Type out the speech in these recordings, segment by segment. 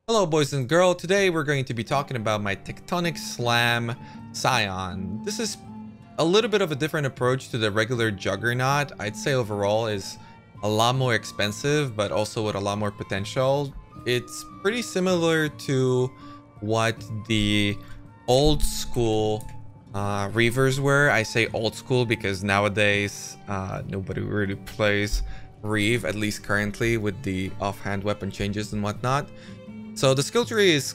Hello boys and girls, today we're going to be talking about my Tectonic Slam Scion. This is a little bit of a different approach to the regular Juggernaut. I'd say overall is a lot more expensive, but also with a lot more potential. It's pretty similar to what the old school Reavers were. I say old school because nowadays nobody really plays Reave, at least currently, with the offhand weapon changes and whatnot. So the skill tree is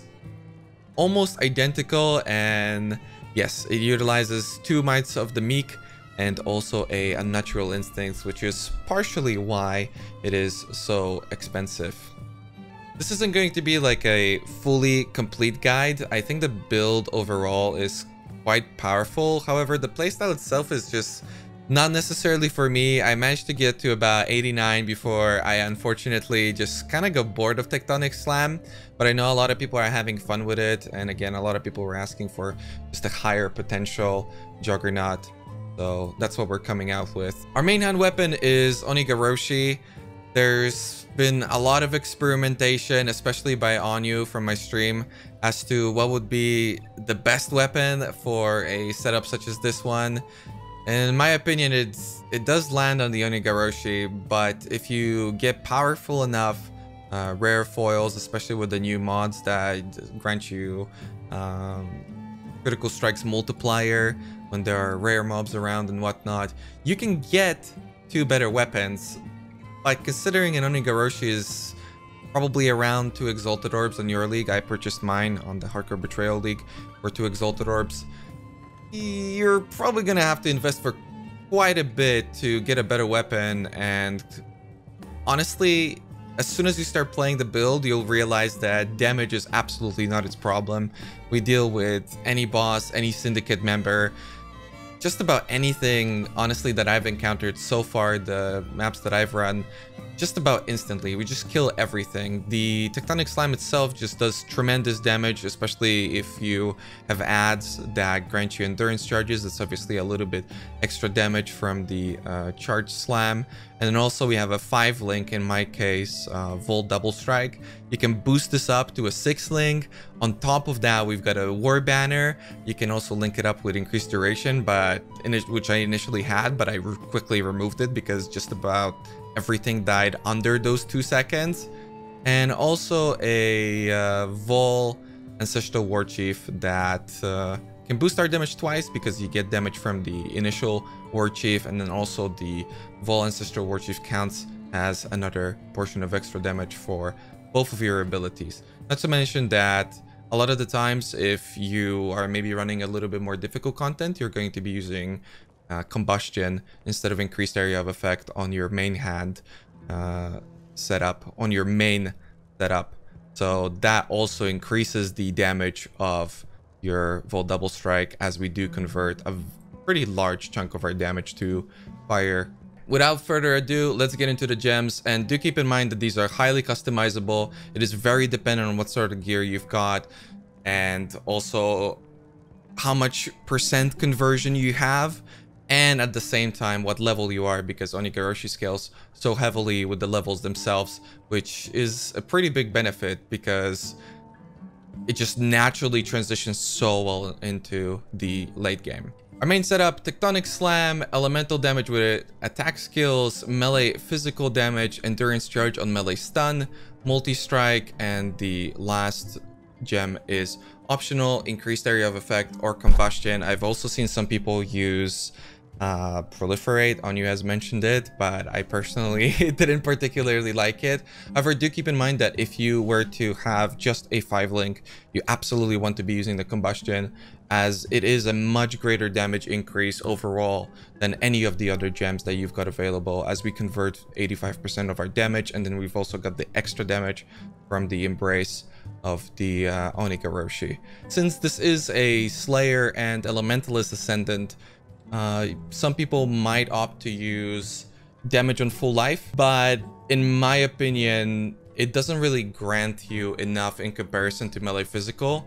almost identical, and yes, it utilizes 2 Mights of the Meek and also a Unnatural Instincts, which is partially why it is so expensive. This isn't going to be like a fully complete guide. I think the build overall is quite powerful. However, the playstyle itself is just not necessarily for me. I managed to get to about 89 before I unfortunately just kind of got bored of Tectonic Slam, but I know a lot of people are having fun with it, and again, a lot of people were asking for just a higher potential Juggernaut, so that's what we're coming out with. Our main hand weapon is Onigoroshi. There's been a lot of experimentation, especially by Onyu from my stream, as to what would be the best weapon for a setup such as this one. In my opinion, it does land on the Onigoroshi, but if you get powerful enough rare foils, especially with the new mods that grant you critical strikes multiplier when there are rare mobs around and whatnot, you can get 2 better weapons. But considering an Onigoroshi is probably around 2 Exalted Orbs in your league, I purchased mine on the Hardcore Betrayal League for 2 Exalted Orbs. You're probably gonna have to invest for quite a bit to get a better weapon, and honestly, as soon as you start playing the build, you'll realize that damage is absolutely not its problem. We deal with any boss, any syndicate member, just about anything, honestly, that I've encountered so far, the maps that I've run, just about instantly. We just kill everything. The Tectonic Slam itself just does tremendous damage, especially if you have adds that grant you endurance charges. It's obviously a little bit extra damage from the charge slam. And then also we have a 5-link, in my case, Volt Double Strike. You can boost this up to a 6-link. On top of that, we've got a War Banner. You can also link it up with increased duration, which I initially had, but I quickly removed it because just about everything died under those 2 seconds. And also a Vol Ancestral War Chief that can boost our damage twice because you get damage from the initial War Chief, and then also the Vol Ancestral War Chief counts as another portion of extra damage for both of your abilities. Not to mention that a lot of the times, if you are maybe running a little bit more difficult content, you're going to be using combustion instead of increased area of effect on your main hand setup, on your main setup. So that also increases the damage of your Volt Double Strike, as we do convert a pretty large chunk of our damage to fire. Without further ado, let's get into the gems, and do keep in mind that these are highly customizable. It is very dependent on what sort of gear you've got, and also how much % conversion you have, and at the same time what level you are, because Onigoroshi scales so heavily with the levels themselves, which is a pretty big benefit because it just naturally transitions so well into the late game. Our main setup: Tectonic Slam, elemental damage with it, attack skills, melee physical damage, endurance charge on melee stun, multi-strike, and the last gem is optional, increased area of effect or combustion. I've also seen some people use proliferate. Onyu has mentioned it, but I personally didn't particularly like it. However, do keep in mind that if you were to have just a 5-link, you absolutely want to be using the combustion, as it is a much greater damage increase overall than any of the other gems that you've got available, as we convert 85% of our damage, and then we've also got the extra damage from the embrace of the Onigoroshi. Since this is a Slayer and Elementalist Ascendant, some people might opt to use damage on full life, but in my opinion, it doesn't really grant you enough in comparison to melee physical.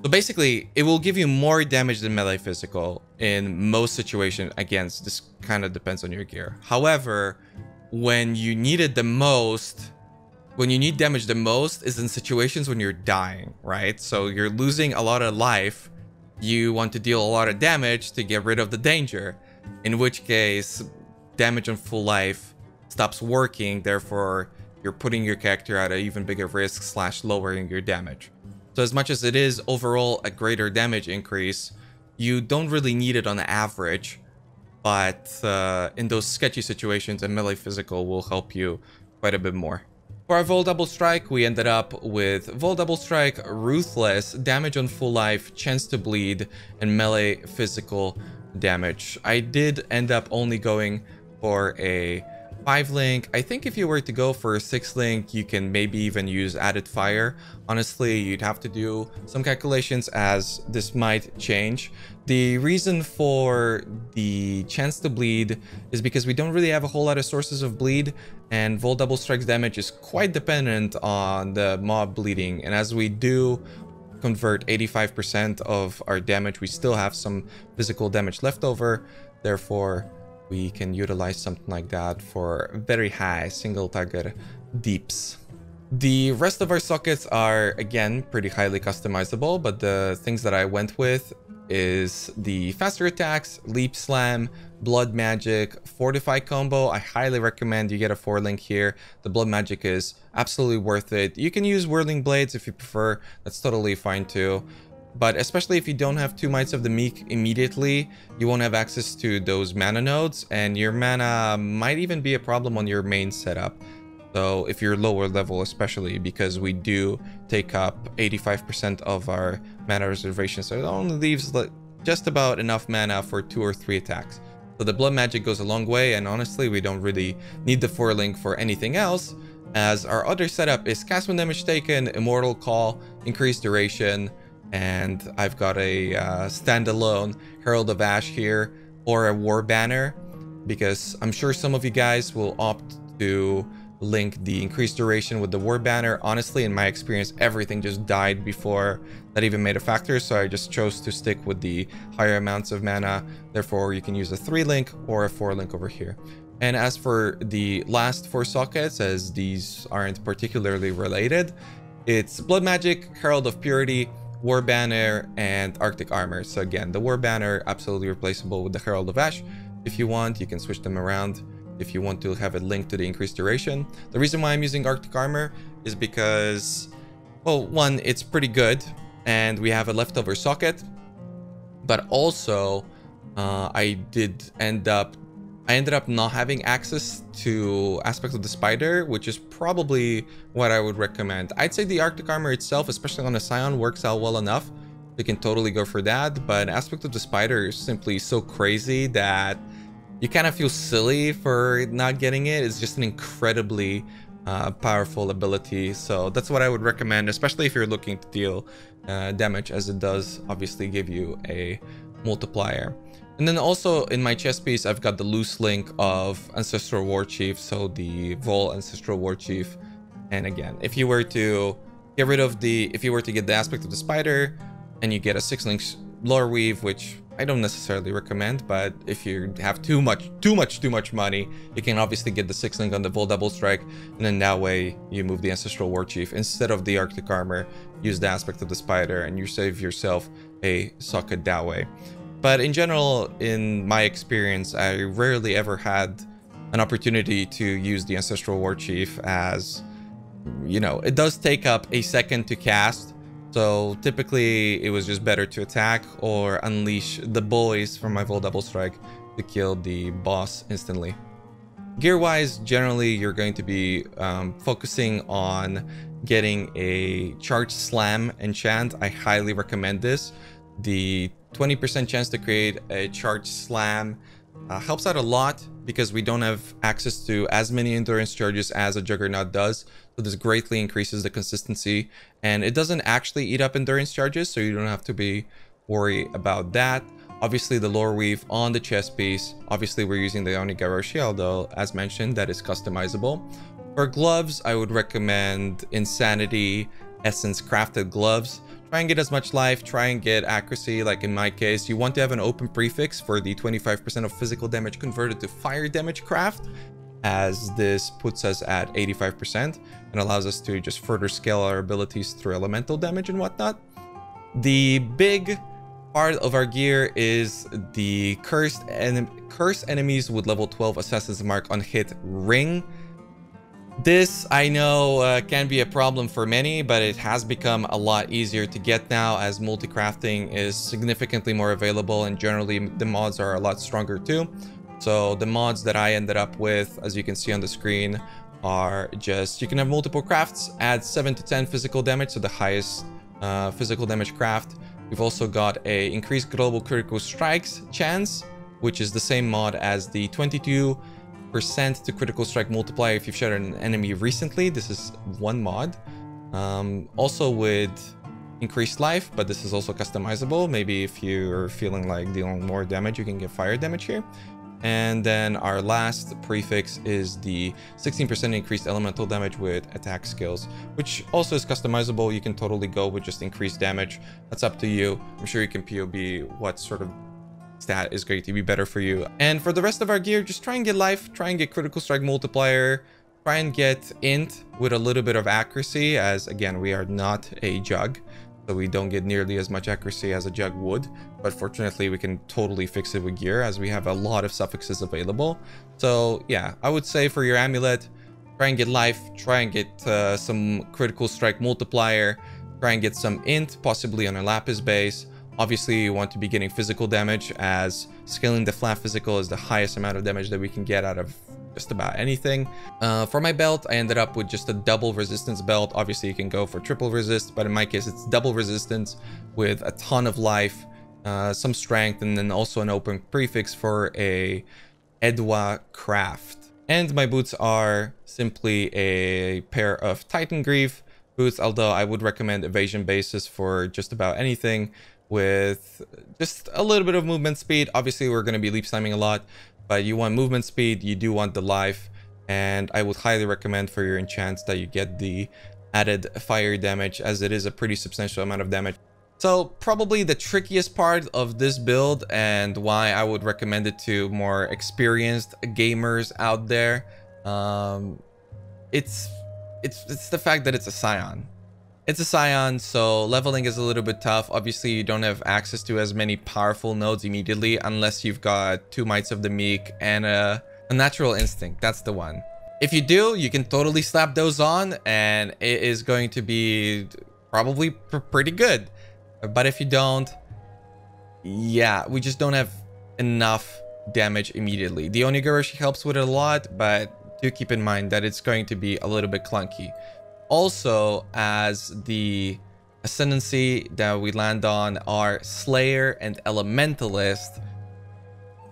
So basically, it will give you more damage than melee physical in most situations. Again, this kind of depends on your gear. However, when you need it the most, when you need damage the most is in situations when you're dying, right? So you're losing a lot of life. You want to deal a lot of damage to get rid of the danger, in which case damage on full life stops working. Therefore, you're putting your character at an even bigger risk / lowering your damage. So as much as it is overall a greater damage increase, you don't really need it on average. But in those sketchy situations, a melee physical will help you quite a bit more. For our Vol Double Strike, we ended up with Vol Double Strike, Ruthless, damage on full life, chance to bleed, and melee physical damage. I did end up only going for a 5-link. I think if you were to go for a 6-link, you can maybe even use added fire. Honestly, you'd have to do some calculations as this might change. The reason for the chance to bleed is because we don't really have a whole lot of sources of bleed, and Vol Double Strike's damage is quite dependent on the mob bleeding. And as we do convert 85% of our damage, we still have some physical damage left over. Therefore, we can utilize something like that for very high single target deeps. The rest of our sockets are, again, pretty highly customizable, but the things that I went with is the faster attacks, leap slam, blood magic, fortify combo. I highly recommend you get a 4-link here. The blood magic is absolutely worth it. You can use whirling blades if you prefer. That's totally fine too. But especially if you don't have 2 Mites of the Meek immediately, you won't have access to those mana nodes, and your mana might even be a problem on your main setup. So if you're lower level especially, because we do take up 85% of our mana reservation, so it only leaves just about enough mana for 2 or 3 attacks. So the blood magic goes a long way, and honestly we don't really need the 4-link for anything else, as our other setup is cast when damage taken, immortal call, increased duration, and I've got a standalone Herald of Ash here, or a War Banner, because I'm sure some of you guys will opt to link the increased duration with the War Banner. Honestly, in my experience, everything just died before that even made a factor, so I just chose to stick with the higher amounts of mana. Therefore, you can use a 3-link or a 4-link over here. And as for the last 4 sockets, as these aren't particularly related, it's Blood Magic, Herald of Purity, War Banner, and Arctic Armor. So again, the War Banner absolutely replaceable with the Herald of Ash. If you want, you can switch them around if you want to have it linked to the increased duration. The reason why I'm using Arctic Armor is because, well, one, it's pretty good and we have a leftover socket, but also I ended up not having access to Aspect of the Spider, which is probably what I would recommend. I'd say the Arctic Armor itself, especially on a Scion, works out well enough. You can totally go for that, but Aspect of the Spider is simply so crazy that you kind of feel silly for not getting it. It's just an incredibly powerful ability, so that's what I would recommend, especially if you're looking to deal damage, as it does obviously give you a multiplier. And then also in my chest piece, I've got the loose link of Ancestral War Chief, so the Vol Ancestral War Chief. And again, if you were to get rid of if you were to get the Aspect of the Spider, and you get a 6-link Lore Weave, which I don't necessarily recommend, but if you have too much money, you can obviously get the 6-link on the Vol Double Strike, and then that way you move the Ancestral War Chief instead of the Arctic Armor, use the Aspect of the Spider, and you save yourself a socket that way. But in general, in my experience, I rarely ever had an opportunity to use the Ancestral War Chief, as, you know, it does take up a second to cast. So typically it was just better to attack or unleash the boys from my Vol Double Strike to kill the boss instantly. Gear wise, generally you're going to be focusing on getting a Charged Slam enchant. I highly recommend this. The 20% chance to create a Charged Slam helps out a lot, because we don't have access to as many endurance charges as a Juggernaut does. So this greatly increases the consistency, and it doesn't actually eat up endurance charges, so you don't have to be worried about that. Obviously the Lore Weave on the chest piece. Obviously we're using the Onigaro Shield, though, as mentioned, that is customizable. For gloves, I would recommend Insanity Essence crafted gloves. Try and get as much life, try and get accuracy. Like in my case, you want to have an open prefix for the 25% of physical damage converted to fire damage craft. as this puts us at 85% and allows us to just further scale our abilities through elemental damage and whatnot. The big part of our gear is the cursed enemies with level 12 Assassin's Mark on hit ring. This, I know, can be a problem for many, but it has become a lot easier to get now as multi-crafting is significantly more available, and generally the mods are a lot stronger too. So the mods that I ended up with, as you can see on the screen, are just, you can have multiple crafts, add 7 to 10 physical damage, so the highest physical damage craft. We've also got a increased global critical strikes chance, which is the same mod as the 22% to critical strike multiplier if you've shot an enemy recently. This is one mod. Also with increased life, but this is also customizable. Maybe if you're feeling like dealing more damage, you can get fire damage here. And then our last prefix is the 16% increased elemental damage with attack skills, which also is customizable. You can totally go with just increased damage. That's up to you. I'm sure you can POB what sort of stat is going to be better for you. And for the rest of our gear, just try and get life, try and get critical strike multiplier, try and get int with a little bit of accuracy, as again, we are not a jug. So we don't get nearly as much accuracy as a jug would, but fortunately we can totally fix it with gear as we have a lot of suffixes available. So yeah, I would say for your amulet, try and get life, try and get some critical strike multiplier, try and get some int, possibly on a lapis base. Obviously you want to be getting physical damage, as scaling the flat physical is the highest amount of damage that we can get out of just about anything. For my belt, I ended up with just a double resistance belt. Obviously you can go for triple resist, but in my case it's double resistance with a ton of life, some strength, and then also an open prefix for a Edwa craft. And my boots are simply a pair of Titan Greave boots, although I would recommend evasion bases for just about anything with just a little bit of movement speed. Obviously we're going to be leap slamming a lot, but you want movement speed, you do want the life, and I would highly recommend for your enchants that you get the added fire damage, as it is a pretty substantial amount of damage. So probably the trickiest part of this build, and why I would recommend it to more experienced gamers out there, it's the fact that it's a Scion. It's a Scion, so leveling is a little bit tough. Obviously, you don't have access to as many powerful nodes immediately unless you've got 2 Mites of the Meek and a Natural Instinct. That's the one. If you do, you can totally slap those on and it is going to be probably pretty good. But if you don't, yeah, we just don't have enough damage immediately. The Onigarashi helps with it a lot, but do keep in mind that it's going to be a little bit clunky. Also, as the ascendancy that we land on are Slayer and Elementalist,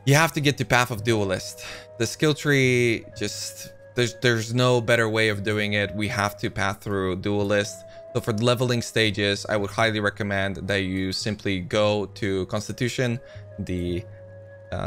you have to get to Path of Duelist. The skill tree just, there's no better way of doing it. We have to path through Duelist. So for the leveling stages, I would highly recommend that you simply go to Constitution, the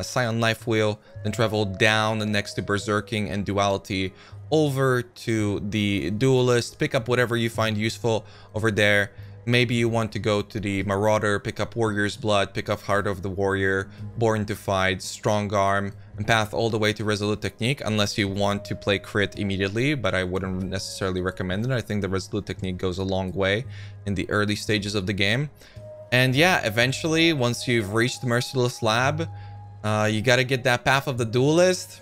Scion Life Wheel, then travel down next to Berserking and Duality over to the Duelist, pick up whatever you find useful over there. Maybe you want to go to the Marauder, pick up Warrior's Blood, pick up Heart of the Warrior, Born to Fight, Strong Arm, and path all the way to Resolute Technique, unless you want to play crit immediately, but I wouldn't necessarily recommend it. I think the Resolute Technique goes a long way in the early stages of the game. And yeah, eventually, once you've reached the Merciless Lab, you gotta get that Path of the Duelist.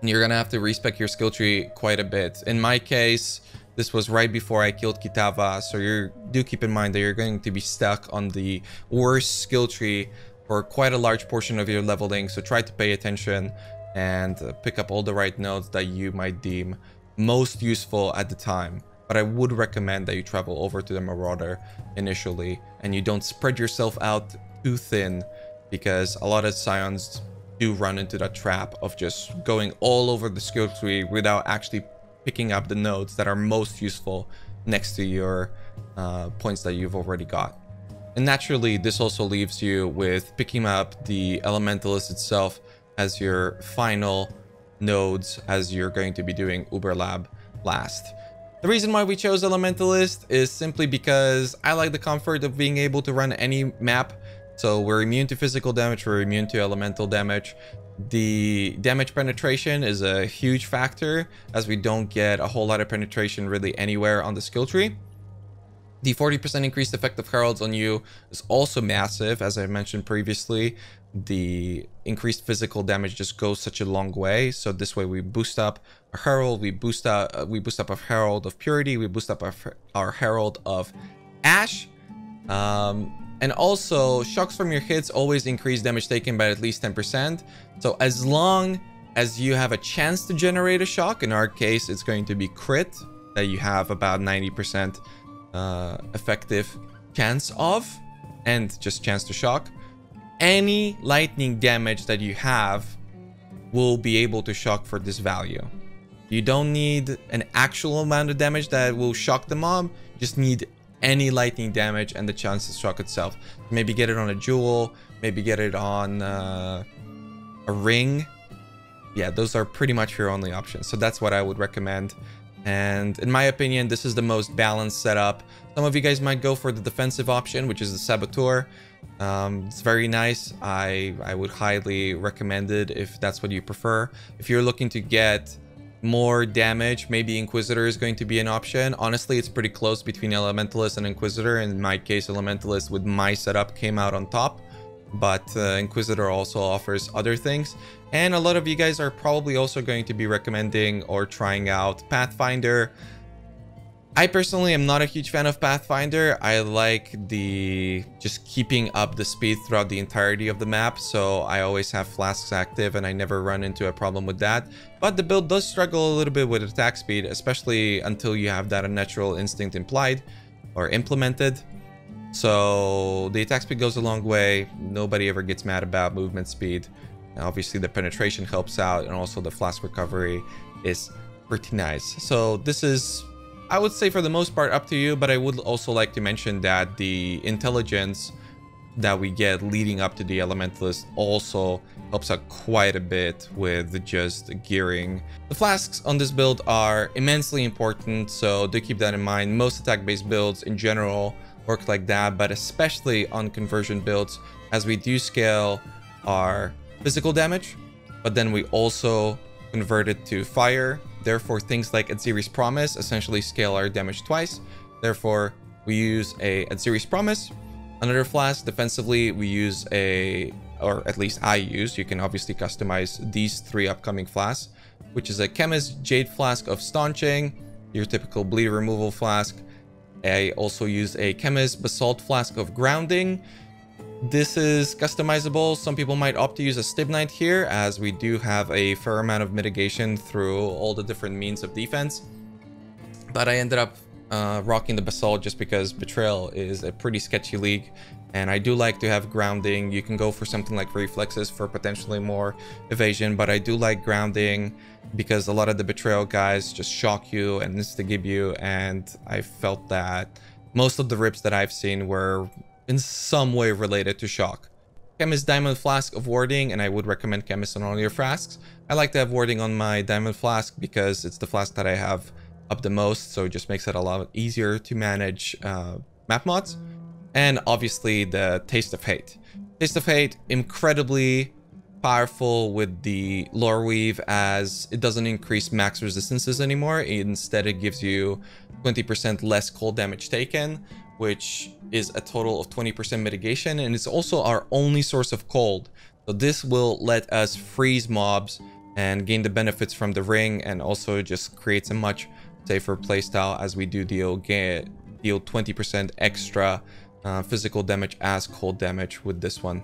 You're gonna have to respec your skill tree quite a bit. In my case, this was right before I killed Kitava, so do keep in mind that you're going to be stuck on the worst skill tree for quite a large portion of your leveling, so try to pay attention and pick up all the right nodes that you might deem most useful at the time. But I would recommend that you travel over to the Marauder initially, and you don't spread yourself out too thin, because a lot of Scions do run into that trap of just going all over the skill tree without actually picking up the nodes that are most useful next to your points that you've already got. And naturally, this also leaves you with picking up the Elementalist itself as your final nodes, as you're going to be doing Uber Lab last. The reason why we chose Elementalist is simply because I like the comfort of being able to run any map. So we're immune to physical damage, we're immune to elemental damage. The damage penetration is a huge factor, as we don't get a whole lot of penetration really anywhere on the skill tree. The 40% increased effect of heralds on you is also massive. As I mentioned previously, the increased physical damage just goes such a long way. So this way we boost up our herald, we boost up our herald of purity, we boost up our herald of ash. And also shocks from your hits always increase damage taken by at least 10%. So as long as you have a chance to generate a shock, in our case it's going to be crit, that you have about 90% effective chance of, and just chance to shock, any lightning damage that you have will be able to shock for this value. You don't need an actual amount of damage that will shock the mob, you just need any lightning damage and the chance to shock itself. Maybe get it on a jewel, maybe get it on a ring. Yeah, those are pretty much your only options. So that's what I would recommend. And in my opinion, this is the most balanced setup. Some of you guys might go for the defensive option, which is the Saboteur. It's very nice. I would highly recommend it if that's what you prefer. If you're looking to get more damage, maybe Inquisitor is going to be an option. Honestly, it's pretty close between Elementalist and Inquisitor. In my case, Elementalist with my setup came out on top, but Inquisitor also offers other things. And a lot of you guys are probably also going to be recommending or trying out Pathfinder. I personally am not a huge fan of Pathfinder. I like the just keeping up the speed throughout the entirety of the map, so I always have flasks active and I never run into a problem with that. But the build does struggle a little bit with attack speed, especially until you have that unnatural instinct implied or implemented. So the attack speed goes a long way. Nobody ever gets mad about movement speed. And obviously the penetration helps out, and also the flask recovery is pretty nice. So this is, I would say, for the most part up to you, but I would also like to mention that the intelligence that we get leading up to the Elementalist also helps out quite a bit with just gearing. The flasks on this build are immensely important, so do keep that in mind. Most attack-based builds in general work like that, but especially on conversion builds, as we do scale our physical damage, but then we also convert it to fire. Therefore, things like Adziri's Promise essentially scale our damage twice. Therefore, we use a Adziri's Promise. Another flask, defensively, we use or at least I use, you can obviously customize these three upcoming flasks, which is a Chemist Jade Flask of Staunching, your typical bleed removal flask. I also use a Chemist Basalt Flask of Grounding. This is customizable. Some people might opt to use a Stibnite here, as we do have a fair amount of mitigation through all the different means of defense. But I ended up rocking the Basalt just because Betrayal is a pretty sketchy league, and I do like to have Grounding. You can go for something like Reflexes for potentially more evasion, but I do like Grounding because a lot of the Betrayal guys just shock you and insta-gib you, and I felt that most of the rips that I've seen were in some way related to shock. Chemist Diamond Flask of Warding, and I would recommend Chemist on all your flasks. I like to have Warding on my Diamond Flask because it's the flask that I have up the most, so it just makes it a lot easier to manage map mods. And obviously the Taste of Hate. Taste of Hate, incredibly powerful with the Lore Weave, as it doesn't increase max resistances anymore. Instead, it gives you 20% less cold damage taken, which is a total of 20% mitigation, and it's also our only source of cold. So this will let us freeze mobs and gain the benefits from the ring, and also just creates a much safer playstyle, as we do deal 20% extra physical damage as cold damage with this one.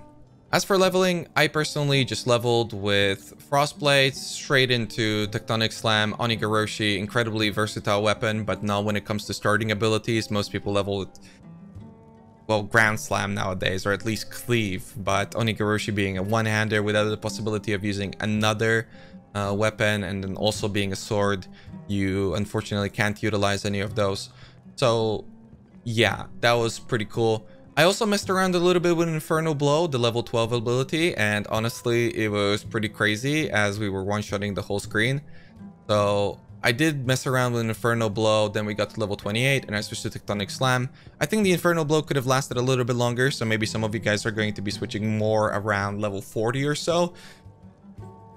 As for leveling, I personally just leveled with Frostblades straight into Tectonic Slam, Onigoroshi, incredibly versatile weapon, but now when it comes to starting abilities, most people level with, well, Ground Slam nowadays, or at least Cleave, but Onigoroshi being a one-hander without the possibility of using another weapon, and then also being a sword, you unfortunately can't utilize any of those. So yeah, that was pretty cool. I also messed around a little bit with Inferno Blow, the level 12 ability, and honestly, it was pretty crazy as we were one-shotting the whole screen. So I did mess around with Inferno Blow, then we got to level 28, and I switched to Tectonic Slam. I think the Inferno Blow could have lasted a little bit longer, so maybe some of you guys are going to be switching more around level 40 or so.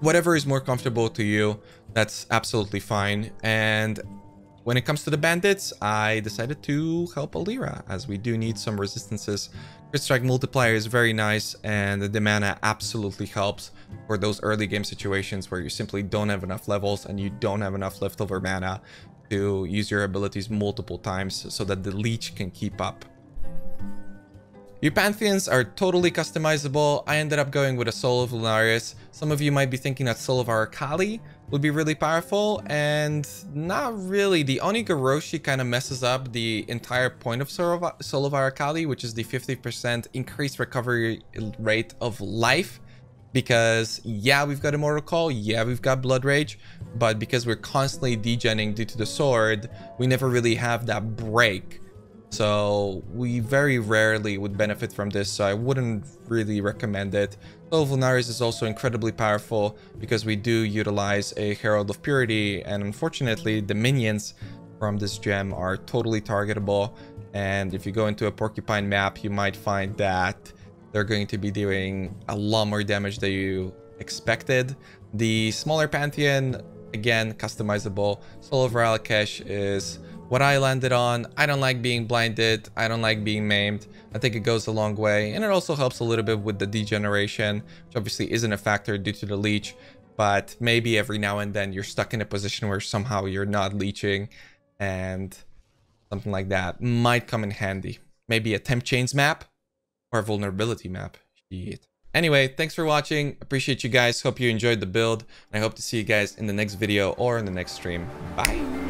Whatever is more comfortable to you, that's absolutely fine. And when it comes to the bandits, I decided to help Alira, as we do need some resistances. Crit Strike multiplier is very nice, and the mana absolutely helps for those early game situations where you simply don't have enough levels and you don't have enough leftover mana to use your abilities multiple times so that the leech can keep up. Your Pantheons are totally customizable. I ended up going with a Soul of Lunaris. Some of you might be thinking that Soul of Arcali would be really powerful, and not really. The Onigoroshi kind of messes up the entire point of Soul of Arcali, which is the 50% increased recovery rate of life. Because, yeah, we've got Immortal Call, yeah, we've got Blood Rage, but because we're constantly degenning due to the sword, we never really have that break. So we very rarely would benefit from this, so I wouldn't really recommend it. Soul of Lunaris is also incredibly powerful because we do utilize a Herald of Purity, and unfortunately the minions from this gem are totally targetable. And if you go into a Porcupine map, you might find that they're going to be doing a lot more damage than you expected. The smaller Pantheon, again, customizable. Soul of Ralakesh is what I landed on. I don't like being blinded. I don't like being maimed. I think it goes a long way. And it also helps a little bit with the degeneration, which obviously isn't a factor due to the leech. But maybe every now and then you're stuck in a position where somehow you're not leeching. And something like that might come in handy. Maybe a temp chains map or a vulnerability map. Shit. Anyway, thanks for watching. Appreciate you guys. Hope you enjoyed the build. And I hope to see you guys in the next video or in the next stream. Bye.